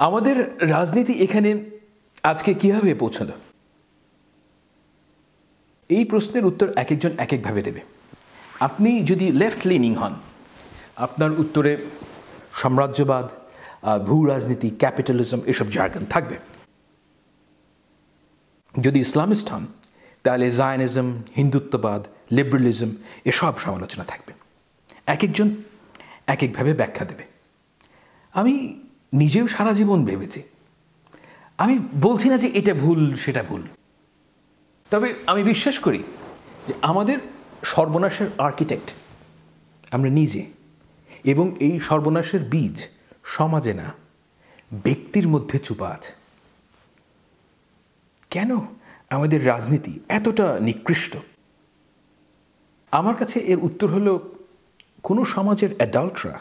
আমাদের রাজনীতি এখানে আজকে কিভাবে পৌঁছালো? এই প্রশ্নের উত্তর এক একজন এক একভাবে দেবে। আপনি যদি লেফট লিনিং হন, আপনার উত্তরে সাম্রাজ্যবাদ, ভূ রাজনীতি, ক্যাপিটালিজম এসব জার্গন থাকবে। যদি ইসলামিস্ট হন তাহলে জায়নিজম, হিন্দুত্ববাদ, লিবারেলিজম এসব সমালোচনা থাকবে। এক একজন এক একভাবে ব্যাখ্যা দেবে। আমি নিজেও সারা জীবন ভেবেছি। আমি বলছি না যে এটা ভুল সেটা ভুল, তবে আমি বিশ্বাস করি যে আমাদের সর্বনাশের আর্কিটেক্ট আমরা নিজে, এবং এই সর্বনাশের বীজ সমাজে না ব্যক্তির মধ্যে চুপা আছে। কেন আমাদের রাজনীতি এতটা নিকৃষ্ট? আমার কাছে এর উত্তর হলো, কোনো সমাজের অ্যাডাল্টরা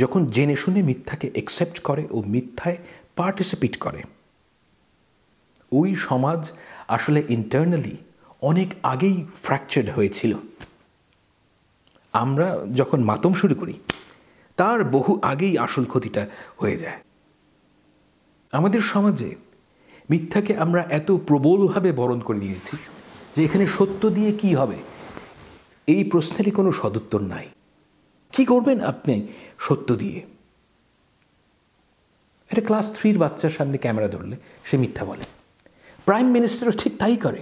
যখন জেনে শুনে মিথ্যাকে অ্যাকসেপ্ট করে ও মিথ্যায় পার্টিসিপেট করে, ওই সমাজ আসলে ইন্টারনালি অনেক আগেই ফ্র্যাকচার্ড হয়েছিল। আমরা যখন মাতম শুরু করি তার বহু আগেই আসল ক্ষতিটা হয়ে যায়। আমাদের সমাজে মিথ্যাকে আমরা এত প্রবলভাবে বরণ করে নিয়েছি যে এখানে সত্য দিয়ে কি হবে এই প্রশ্নেরই কোনো সদুত্তর নাই। কি করবেন আপনি সত্য দিয়ে? একটা ক্লাস 3 বাচ্চার সামনে ক্যামেরা ধরলে সে মিথ্যা বলে। প্রাইম মিনিস্টারও ঠিক তাই করে।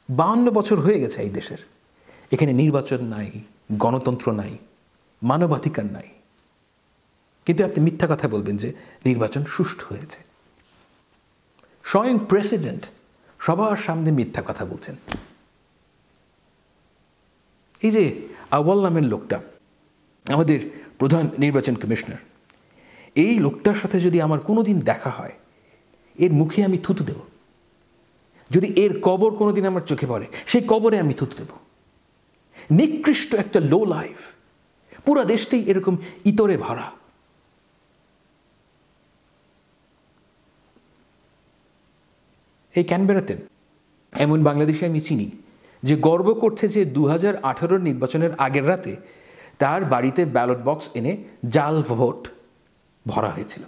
52 বছর হয়ে গেছে এই দেশের, এখানে নির্বাচন নাই, গণতন্ত্র নাই, মানবাধিকার নাই, কিন্তু আপনি মিথ্যা কথা বলবেন যে নির্বাচন সুষ্ঠু হয়েছে। স্বয়ং প্রেসিডেন্ট সবার সামনে মিথ্যা কথা বলছেন। এই যে আউয়াল নামের লোকটা, আমাদের প্রধান নির্বাচন কমিশনার, এই লোকটার সাথে যদি আমার কোনোদিন দেখা হয়, এর মুখে আমি থুতু দেব। যদি এর কবর কোনোদিন আমার চোখে পড়ে, সেই কবরে আমি থুতু দেব। নিকৃষ্ট একটা লো লাইফ, পুরা দেশটাই এরকম ইতরে ভরা। এই ক্যানবেরাতে এমন বাংলাদেশে আমি চিনি যে গর্ব করছে যে 2018 নির্বাচনের আগের রাতে তার বাড়িতে ব্যালট বক্স এনে জাল ভোট ভরা হয়েছিল।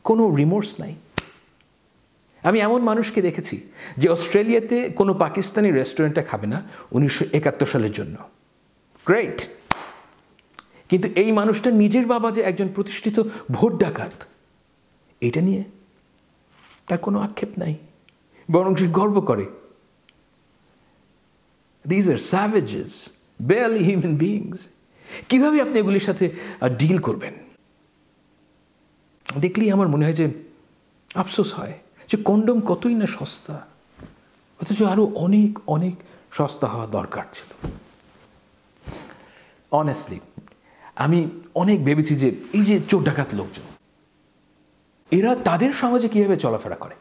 কোনো রিমোর্স নাই। আমি এমন মানুষকে দেখেছি যে অস্ট্রেলিয়াতে কোনো পাকিস্তানি রেস্টুরেন্টে খাবে না 1971 সালের জন্য। গ্রেট। কিন্তু এই মানুষটা নিজের বাবা যে একজন প্রতিষ্ঠিত ভোট ডাকাত, এটা নিয়ে তার কোনো আক্ষেপ নাই, বরং সে গর্ব করে। These are savages, barely human beings. কিভাবে আপনি এগুলির সাথে ডিল করবেন? দেখলেই আমার মনে হয় যে আফসোস হয় যে কন্ডম কতই না সস্তা, অথচ আরো অনেক অনেক সস্তা হওয়া দরকার ছিল। অনেস্টলি আমি অনেক ভেবেছি যে এই যে চোর ডাকাত লোকজন, এরা তাদের সমাজে কিভাবে চলাফেরা করে,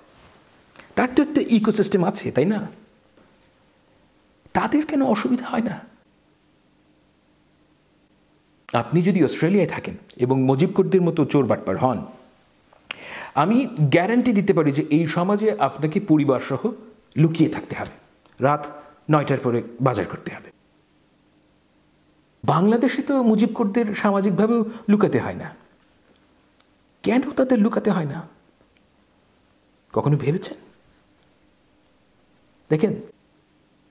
তার তো একটা ইকোসিস্টেম আছে, তাই না? তাদের কেন অসুবিধা হয় না? আপনি যদি অস্ট্রেলিয়ায় থাকেন এবং মুজিবকুরদের মতো চোর বাটপার হন, আমি গ্যারান্টি দিতে পারি যে এই সমাজে আপনাকে পরিবার সহ লুকিয়ে থাকতে হবে, রাত 9টার পরে বাজার করতে হবে। বাংলাদেশে তো মুজিবকুরদের সামাজিকভাবেও লুকাতে হয় না। কেন তাদের লুকাতে হয় না কখনো ভেবেছেন? দেখেন,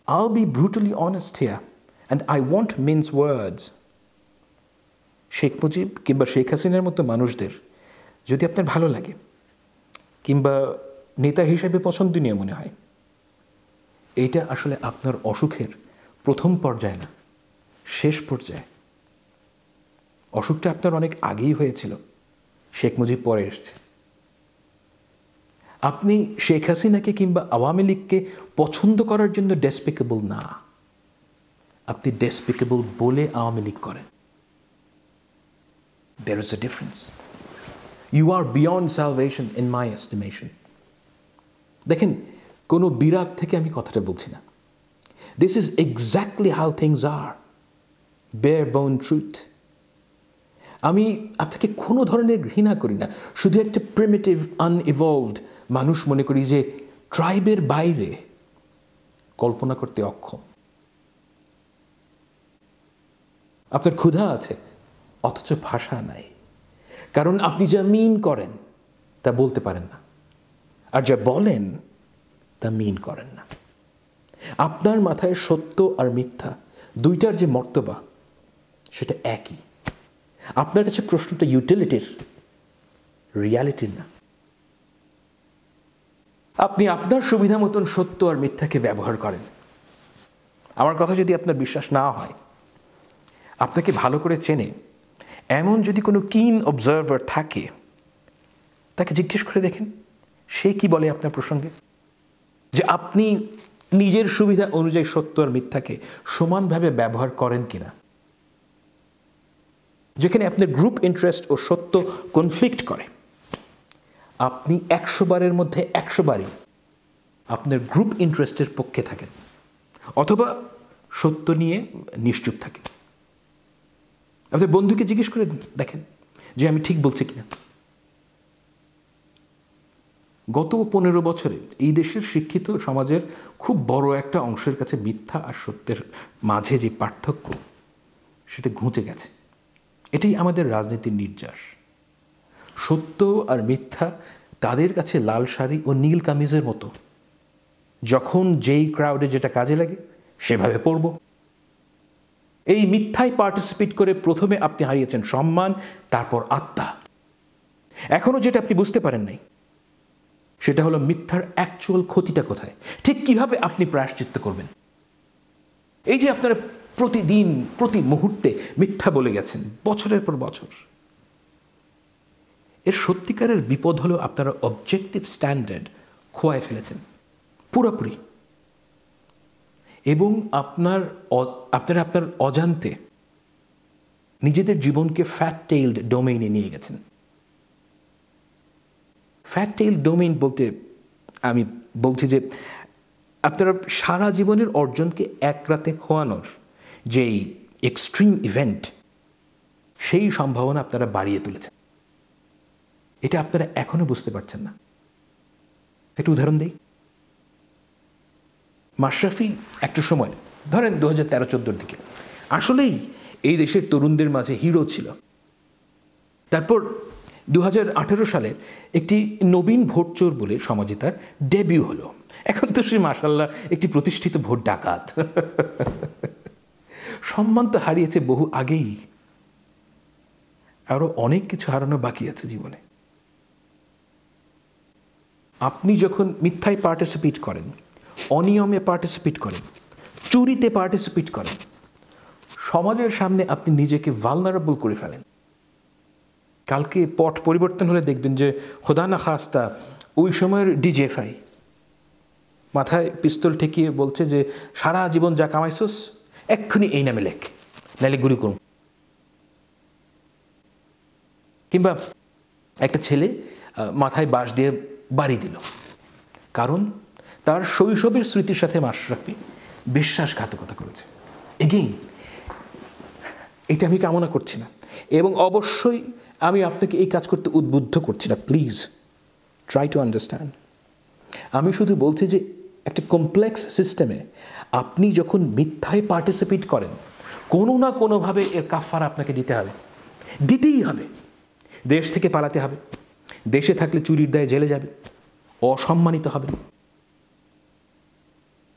I'll be brutally honest here and I won't mince words. Sheikh Mujib কিংবা শেখ হাসিনার মতো মানুষদের যদি আপনার ভালো লাগে কিংবা নেতা হিসেবে পছন্দনীয় মনে হয়, এইটা আসলে আপনার অসুখের প্রথম পর্যায়ে না, শেষ পর্যায়ে। অসুখটা আপনার অনেক আগেই হয়েছিল, শেখ মুজিব পরে এসছে। আপনি শেখ হাসিনাকে কিংবা আওয়ামী লীগকে পছন্দ করার জন্য ডেসপিকেবল না, আপনি ডেসপিকেবল বলে আওয়ামী লীগ করেন। There is a difference. You are beyond salvation in my estimation. দেখেন, কোনো বিরাগ থেকে আমি কথাটা বলছি না। This is exactly how things are. Bare bone truth. আমি আপনাকে কোনো ধরনের ঘৃণা করি না, শুধু একটা প্রিমিটিভ আনইভলভড মানুষ মনে করি যে ট্রাইবের বাইরে কল্পনা করতে অক্ষম। আপনার ক্ষুধা আছে অথচ ভাষা নাই, কারণ আপনি যা মিন করেন তা বলতে পারেন না, আর যা বলেন তা মিন করেন না। আপনার মাথায় সত্য আর মিথ্যা দুইটার যে মর্তবা সেটা একই। আপনার কাছে প্রশ্নটা ইউটিলিটির, রিয়ালিটির না। আপনি আপনার সুবিধা মতন সত্য আর মিথ্যাকে ব্যবহার করেন। আমার কথা যদি আপনার বিশ্বাস না হয়, আপনাকে ভালো করে চেনে এমন যদি কোনো কিন অবজারভার থাকে, তাকে জিজ্ঞেস করে দেখেন সে কি বলে আপনার প্রসঙ্গে, যে আপনি নিজের সুবিধা অনুযায়ী সত্য আর মিথ্যাকে সমানভাবে ব্যবহার করেন কিনা। যেখানে আপনার গ্রুপ ইন্টারেস্ট ও সত্য কনফ্লিক্ট করে, আপনি 100 বারের মধ্যে 100 বারই আপনার গ্রুপ ইন্টারেস্টের পক্ষে থাকেন, অথবা সত্য নিয়ে নিশ্চুপ থাকেন। আপনার বন্ধুকে জিজ্ঞেস করে দেখেন যে আমি ঠিক বলছি কিনা। গত 15 বছরে এই দেশের শিক্ষিত সমাজের খুব বড় একটা অংশের কাছে মিথ্যা আর সত্যের মাঝে যে পার্থক্য, সেটা ঘুঁচে গেছে। এটাই আমাদের রাজনীতির নির্যাস। সত্য আর মিথ্যা তাদের কাছে লাল শাড়ি ও নীল কামিজের মতো, যখন যেই ক্রাউডে যেটা কাজে লাগে সেভাবে পড়ব। এই মিথ্যায় পার্টিসিপেট করে প্রথমে আপনি হারিয়েছেন সম্মান, তারপর আত্মা। এখনো যেটা আপনি বুঝতে পারেন নাই সেটা হলো মিথ্যার অ্যাকচুয়াল ক্ষতিটা কোথায়, ঠিক কিভাবে আপনি প্রায়শ্চিত্ত করবেন। এই যে আপনারা প্রতিদিন প্রতি মুহূর্তে মিথ্যা বলে গেছেন বছরের পর বছর, এর সত্যিকারের বিপদ হলো আপনারা অবজেক্টিভ স্ট্যান্ডার্ড খোয়ায় ফেলেছেন পুরোপুরি, এবং আপনারা আপনার অজান্তে নিজেদের জীবনকে ফ্যাট টেইলড ডোমেইনে নিয়ে গেছেন। ফ্যাট টেইলড ডোমেইন বলতে আমি বলছি যে আপনারা সারা জীবনের অর্জনকে এক রাতে খোয়ানোর যেই এক্সট্রিম ইভেন্ট, সেই সম্ভাবনা আপনারা বাড়িয়ে তুলেছেন। এটা আপনারা এখনো বুঝতে পারছেন না। একটা উদাহরণ দিই। মাশরাফি একটা সময়, ধরেন 2013-14 দিকে, আসলেই এই দেশের তরুণদের মাঝে হিরো ছিল। তারপর 2018 সালের একটি নবীন ভোট চোর বলে সমাজে তার ডেবিউ হলো। এখন তো সে মাশাআল্লাহ একটি প্রতিষ্ঠিত ভোট ডাকাত। সম্মান তো হারিয়েছে বহু আগেই, আরো অনেক কিছু হারানো বাকি আছে জীবনে। আপনি যখন মিথ্যায় পার্টিসিপেট করেন, অনিয়মে পার্টিসিপেট করেন, চুরিতে পার্টিসিপেট করেন, সমাজের সামনে আপনি নিজেকে ভালনারেবল করে ফেলেন। কালকে পট পরিবর্তন হলে দেখবেন যে খোদা না খাস্তা ওই সময়ের ডিজিএফআই মাথায় পিস্তল ঠেকিয়ে বলছে যে সারা জীবন যা কামাইছস এক্ষুনি এই নামে লেখ, নাইলে গুলি করুন। কিংবা একটা ছেলে মাথায় বাঁশ দিয়ে বাড়ি দিল, কারণ তার শৈশবের স্মৃতির সাথে মাশরাফি বিশ্বাসঘাতকতা করেছে। এগেইন, এটা আমি কামনা করছি না, এবং অবশ্যই আমি আপনাকে এই কাজ করতে উদ্বুদ্ধ করছি না। Please try to understand. আমি শুধু বলছি যে একটা কমপ্লেক্স সিস্টেমে আপনি যখন মিথ্যায় পার্টিসিপেট করেন, কোনো না কোনোভাবে এর কাফারা আপনাকে দিতে হবে, দিতেই হবে। দেশ থেকে পালাতে হবে, দেশে থাকলে চুরির দায়ে জেলে যাবে, অসম্মানিত হবে,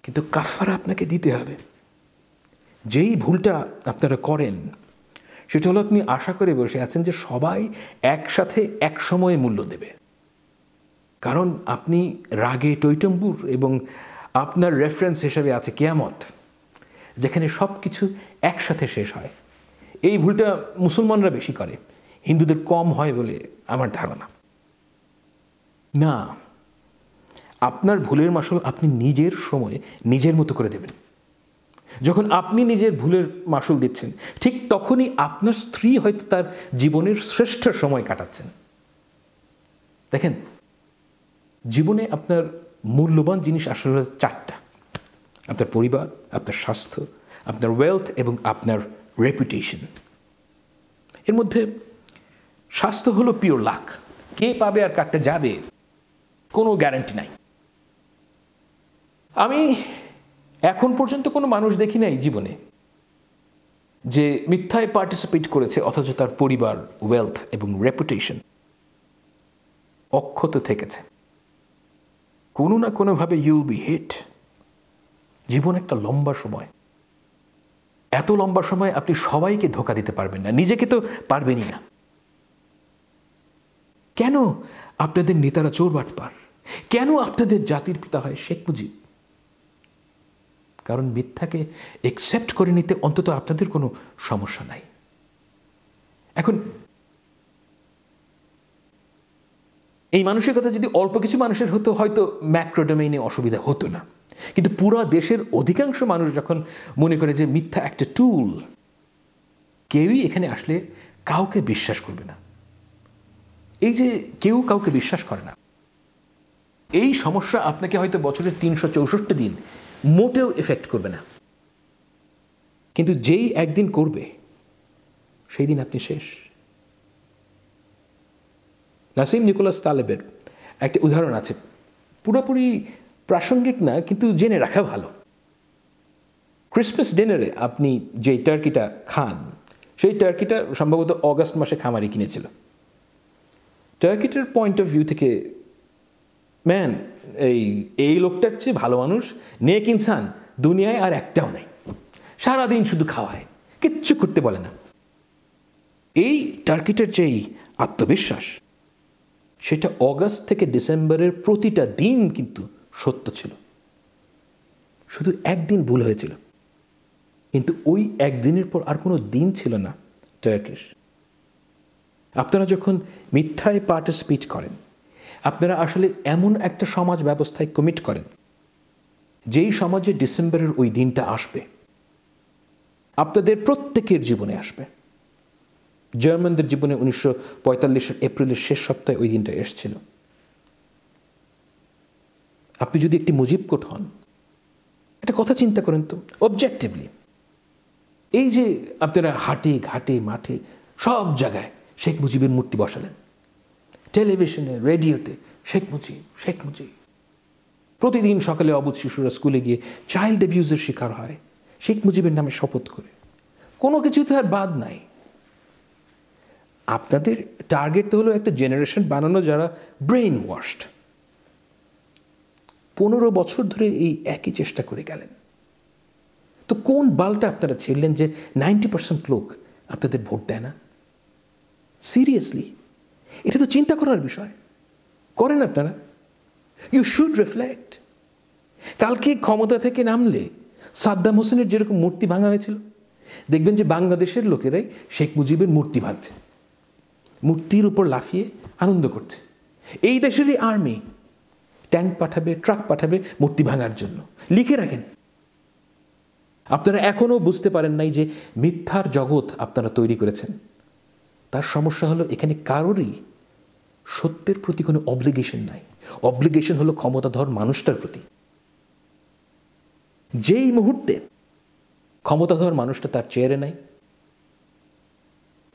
কিন্তু কাফারা আপনাকে দিতে হবে। যেই ভুলটা আপনারা করেন সেটা হলো আপনি আশা করে বসে আছেন যে সবাই একসাথে এক সময়ে মূল্য দেবে। কারণ আপনি রাগে টৈটম্বুর এবং আপনার রেফারেন্স হিসাবে আছে কিয়ামত, যেখানে সব কিছু একসাথে শেষ হয়। এই ভুলটা মুসলমানরা বেশি করে, হিন্দুদের কম হয় বলে আমার ধারণা। না, আপনার ভুলের মাসুল আপনি নিজের সময়ে নিজের মতো করে দেবেন। যখন আপনি নিজের ভুলের মাসুল দিচ্ছেন, ঠিক তখনই আপনার স্ত্রী হয়তো তার জীবনের শ্রেষ্ঠ সময় কাটাচ্ছেন। দেখেন, জীবনে আপনার মূল্যবান জিনিস আসলে 4টা: আপনার পরিবার, আপনার স্বাস্থ্য, আপনার ওয়েলথ এবং আপনার রেপুটেশন। এর মধ্যে স্বাস্থ্য হলো পিওর লাক, কে পাবে আর কাটতে যাবে কোনো গ্যারান্টি নাই। আমি এখন পর্যন্ত কোনো মানুষ দেখি নাই জীবনে যে মিথ্যায় পার্টিসিপেট করেছে অথচ তার পরিবার, ওয়েলথ এবং রেপুটেশন অক্ষত থেকেছে। কোনো না কোনোভাবে ইউল বি হিট। জীবন একটা লম্বা সময়। এত লম্বা সময় আপনি সবাইকে ধোঁকা দিতে পারবেন না, নিজেকে তো পারবেনই না। কেন আপনাদের নেতারা চোর বাটপার? কেন আপনাদের জাতির পিতা হয় শেখ মুজিব? কারণ মিথ্যাকে একসেপ্ট করে নিতে অন্তত আপনাদের কোনো সমস্যা নাই। এখন এই মানসিকতা যদি অল্প কিছু মানুষের হতো, হয়তো ম্যাক্রোডোমেইনে অসুবিধা হতো না। কিন্তু পুরা দেশের অধিকাংশ মানুষ যখন মনে করে যে মিথ্যা একটা টুল, কেউই এখানে আসলে কাউকে বিশ্বাস করবে না। এই যে কেউ কাউকে বিশ্বাস করে না, এই সমস্যা আপনাকে হয়তো বছরের 364 দিন মোটেও এফেক্ট করবে না, কিন্তু যেই একদিন করবে সেই দিন আপনি শেষ। নাসিম নিকোলাস তালেবের একটা উদাহরণ আছে, পুরোপুরি প্রাসঙ্গিক না কিন্তু জেনে রাখা ভালো। ক্রিসমাস ডিনারে আপনি যে টার্কিটা খান, সেই টার্কিটা সম্ভবত অগাস্ট মাসে খামারি কিনেছিল। টার্কিটার পয়েন্ট অফ ভিউ থেকে, ম্যান, এই লোকটার চেয়ে ভালো মানুষ, নেক ইনসান দুনিয়ায় আর একটাও নাই, সারাদিন শুধু খাওয়ায়, কিচ্ছু করতে বলে না। এই টার্কিটার যেই আত্মবিশ্বাস, সেটা অগাস্ট থেকে ডিসেম্বরের প্রতিটা দিন কিন্তু সত্য ছিল। শুধু একদিন ভুল হয়েছিল, কিন্তু ওই একদিনের পর আর কোনো দিন ছিল না টার্কিশ। আপনারা যখন মিথ্যায় পার্টিসিপেট করেন, আপনারা আসলে এমন একটা সমাজ ব্যবস্থায় কমিট করেন যেই সমাজে ডিসেম্বরের ওই দিনটা আসবে, আপনাদের প্রত্যেকের জীবনে আসবে। জার্মানদের জীবনে 1945 এপ্রিলের শেষ সপ্তাহে ওই দিনটা এসেছিল। আপনি যদি একটি মুজিবকোট হন, একটা কথা চিন্তা করেন তো অবজেক্টিভলি, এই যে আপনারা হাটে ঘাটে মাঠে সব জায়গায় শেখ মুজিবের মূর্তি বসালেন, টেলিভিশনে রেডিওতে শেখ মুজিব শেখ মুজিব, প্রতিদিন সকালে অবুঝ শিশুরা স্কুলে গিয়ে চাইল্ড অ্যাবিউজের শিকার হয় শেখ মুজিবের নামে শপথ করে, কোনো কিছুতে আর বাদ নাই। আপনাদের টার্গেট তো হলো একটা জেনারেশন বানানো যারা ব্রেইন ওয়াশড। 15 বছর ধরে এই একই চেষ্টা করে গেলেন, তো কোন বালটা আপনারা ছিলেন যে 90% লোক আপনাদের ভোট দেয় না? সিরিয়াসলি, এটা তো চিন্তা করার বিষয়। করেন আপনারা? You should reflect. কালকে ক্ষমতা থেকে নামলে সাদ্দাম হোসেনের যেরকম মূর্তি ভাঙা হয়েছিল, দেখবেন যে বাংলাদেশের লোকেরাই শেখ মুজিবের মূর্তি ভাঙছে, মূর্তির উপর লাফিয়ে আনন্দ করছে। এই দেশেরই আর্মি ট্যাঙ্ক পাঠাবে, ট্রাক পাঠাবে মূর্তি ভাঙার জন্য। লিখে রাখেন। আপনারা এখনও বুঝতে পারেন নাই যে মিথ্যার জগৎ আপনারা তৈরি করেছেন। তার সমস্যা হলো এখানে কারোরই সত্যের প্রতি কোনো অব্লিগেশন নাই। অব্লিগেশন হলো ক্ষমতাধর মানুষটার প্রতি। যেই মুহূর্তে ক্ষমতাধর মানুষটা তার চেয়ারে নাই,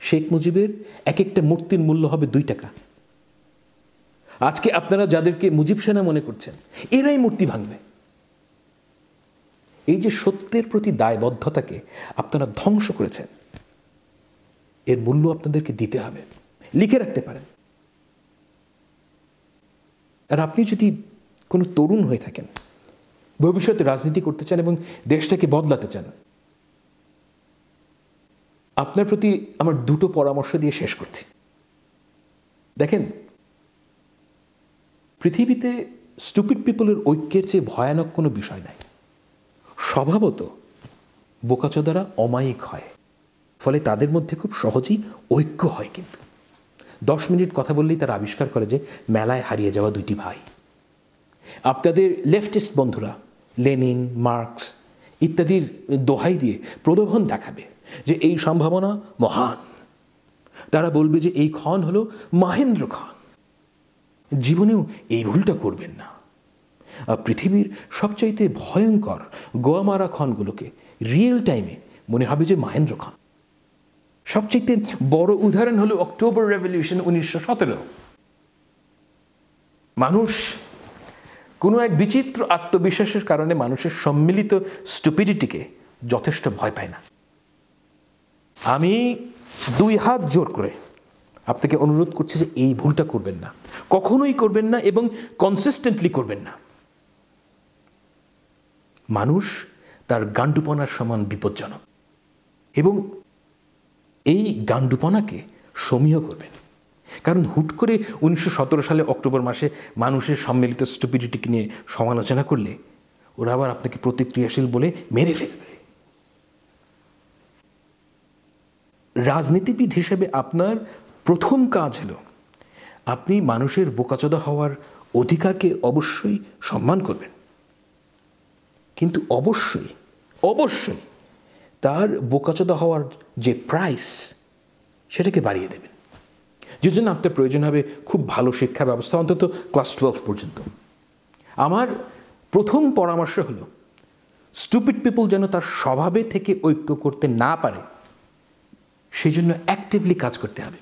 শেখ মুজিবের এক একটা মূর্তির মূল্য হবে 2 টাকা। আজকে আপনারা যাদেরকে মুজিব সেনা মনে করছেন, এরাই মূর্তি ভাঙবে। এই যে সত্যের প্রতি দায়বদ্ধতাকে আপনারা ধ্বংস করেছেন, এর মূল্য আপনাদেরকে দিতে হবে। লিখে রাখতে পারেন। আর আপনি যদি কোনো তরুণ হয়ে থাকেন, ভবিষ্যতে রাজনীতি করতে চান এবং দেশটাকে বদলাতে চান, আপনার প্রতি আমার 2টো পরামর্শ দিয়ে শেষ করছি। দেখেন, পৃথিবীতে স্টুপিড পিপলের ঐক্যের চেয়ে ভয়ানক কোনো বিষয় নাই। স্বভাবত বোকাচোদারা অমায়িক হয়, ফলে তাদের মধ্যে খুব সহজেই ঐক্য হয়। কিন্তু 10 মিনিট কথা বললেই তারা আবিষ্কার করে যে মেলায় হারিয়ে যাওয়া 2টি ভাই। আপনাদের লেফটিস্ট বন্ধুরা লেনিন, মার্কস ইত্যাদির দোহাই দিয়ে প্রলোভন দেখাবে যে এই সম্ভাবনা মহান। তারা বলবে যে এই খন হলো মহেন্দ্র খন। জীবনেও এই ভুলটা করবেন না। পৃথিবীর সবচাইতে ভয়ঙ্কর গোয়ামারা খনগুলোকে রিয়েল টাইমে মনে হবে যে মহেন্দ্র খন। সবচাইতে বড় উদাহরণ হলো অক্টোবর রেভলিউশন 1917। মানুষ কোনো এক বিচিত্র আত্মবিশ্বাসের কারণে মানুষের সম্মিলিত স্টুপিডিটিকে যথেষ্ট ভয় পায় না। আমি 2 হাত জোর করে আপনাকে অনুরোধ করছি যে এই ভুলটা করবেন না, কখনোই করবেন না এবং কনসিস্টেন্টলি করবেন না। মানুষ তার গান্ডুপনার সমান বিপজ্জনক, এবং এই গান্ডুপনাকে সমীহ করবেন। কারণ হুট করে 1917 সালে অক্টোবর মাসে মানুষের সম্মিলিত স্টুপিডিটিকে নিয়ে সমালোচনা করলে ওরা আবার আপনাকে প্রতিক্রিয়াশীল বলে মেরে ফেলবে। রাজনীতিবিদ হিসেবে আপনার প্রথম কাজ হলো আপনি মানুষের বোকাচোদা হওয়ার অধিকারকে অবশ্যই সম্মান করবেন, কিন্তু অবশ্যই অবশ্যই তার বোকাচোদা হওয়ার যে প্রাইস সেটাকে বাড়িয়ে দেবেন। যে জন্য আপনার প্রয়োজন হবে খুব ভালো শিক্ষা ব্যবস্থা, অন্তত ক্লাস 12 পর্যন্ত। আমার প্রথম পরামর্শ হলো স্টুপিড পিপল যেন তার স্বভাবে থেকে ঐক্য করতে না পারে সেই জন্য অ্যাক্টিভলি কাজ করতে হবে।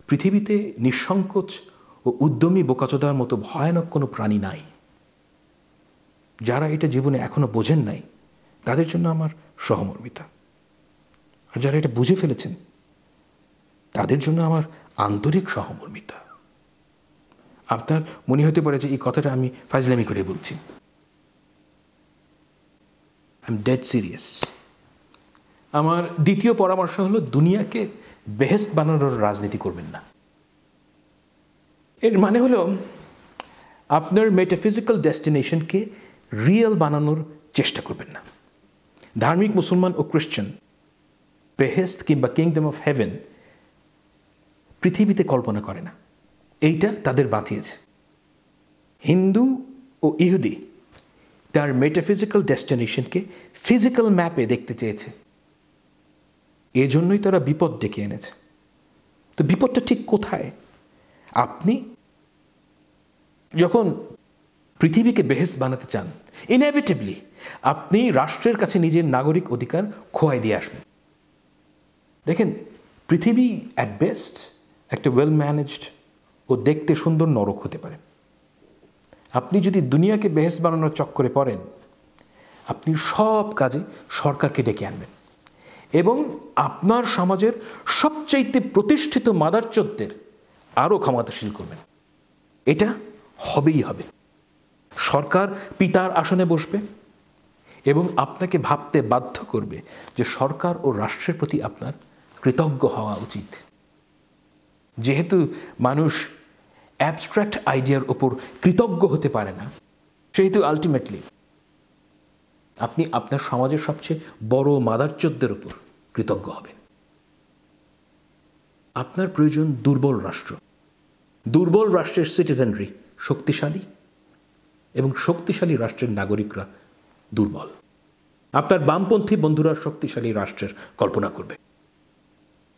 পৃথিবীতে নিঃসংকোচ ও উদ্যমী বোকাচোদার মতো ভয়ানক কোনো প্রাণী নাই। যারা এটা জীবনে এখনো বোঝেন নাই তাদের জন্য আমার সহমর্মিতা, আর যারা এটা বুঝে ফেলেছেন তাদের জন্য আমার আন্তরিক সহমর্মিতা। আপনার মনে হতে পারে যে এই কথাটা আমি ফাজলামি করে বলছি। I am dead serious. আমার দ্বিতীয় পরামর্শ হলো দুনিয়াকে বেহেশত বানানোর রাজনীতি করবেন না। এর মানে হলো আপনার মেটাফিজিক্যাল ডেস্টিনেশনকে রিয়েল বানানোর চেষ্টা করবেন না। ধার্মিক মুসলমান ও খ্রিস্টান বেহেশত কিংবা কিংডম অফ হেভেন পৃথিবীতে কল্পনা করে না, এইটা তাদের বাঁচিয়েছে। হিন্দু ও ইহুদি তার মেটাফিজিক্যাল ডেস্টিনেশনকে ফিজিক্যাল ম্যাপে দেখতে চেয়েছে, এজন্যই তারা বিপদ ডেকে এনেছে। তো বিপদটা ঠিক কোথায়? আপনি যখন পৃথিবীকে বেহেশত বানাতে চান, ইনএভিটেবলি আপনি রাষ্ট্রের কাছে নিজের নাগরিক অধিকার খোয়াই দিয়ে আসবেন। দেখেন, পৃথিবী অ্যাট বেস্ট একটা ওয়েল ম্যানেজড ও দেখতে সুন্দর নরক হতে পারে। আপনি যদি দুনিয়াকে বেহেশত বানানোর চক্করে পড়েন, আপনি সব কাজে সরকারকে ডেকে আনবেন এবং আপনার সমাজের সবচাইতে প্রতিষ্ঠিত মাদারচোদদের আরও ক্ষমতাশীল করবেন। এটা হবেই হবে। সরকার পিতার আসনে বসবে এবং আপনাকে ভাবতে বাধ্য করবে যে সরকার ও রাষ্ট্রের প্রতি আপনার কৃতজ্ঞ হওয়া উচিত। যেহেতু মানুষ অ্যাবস্ট্রাক্ট আইডিয়ার ওপর কৃতজ্ঞ হতে পারে না, সেহেতু আলটিমেটলি আপনি আপনার সমাজের সবচেয়ে বড় মাদারচোদদের ওপর কৃতজ্ঞ হবেন। আপনার প্রয়োজন দুর্বল রাষ্ট্র। দুর্বল রাষ্ট্রের সিটিজেনরি শক্তিশালী এবং শক্তিশালী রাষ্ট্রের নাগরিকরা দুর্বল। আপনার বামপন্থী বন্ধুরা শক্তিশালী রাষ্ট্রের কল্পনা করবে,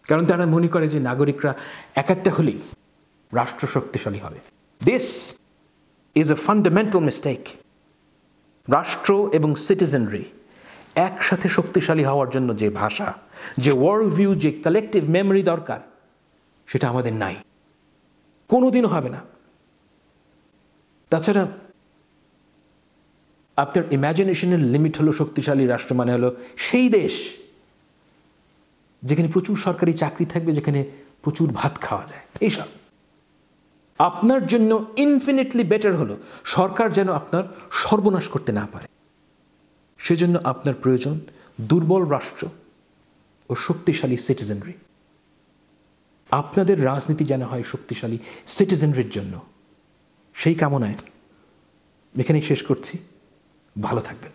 কারণ তারা মনে করে যে নাগরিকরা একটা হলেই রাষ্ট্র শক্তিশালী হবে। This is a fundamental mistake. রাষ্ট্র এবং সিটিজেনরি একসাথে শক্তিশালী হওয়ার জন্য যে ভাষা, যে ওয়ার্ল্ড ভিউ, যে কালেকটিভ মেমোরি দরকার, সেটা আমাদের নাই, কোনোদিনও হবে না। তাছাড়া আপনার ইমাজিনেশনের লিমিট হলো শক্তিশালী রাষ্ট্র মানে হলো সেই দেশ যেখানে প্রচুর সরকারি চাকরি থাকবে, যেখানে প্রচুর ভাত খাওয়া যায়। এইসব আপনার জন্য ইনফিনিটলি বেটার হলো সরকার যেন আপনার সর্বনাশ করতে না পারে। সেজন্য আপনার প্রয়োজন দুর্বল রাষ্ট্র ও শক্তিশালী সিটিজেনরি। আপনাদের রাজনীতি যেন হয় শক্তিশালী সিটিজেনরির জন্য, সেই কামনায় এখানেই শেষ করছি। ভালো থাকবেন।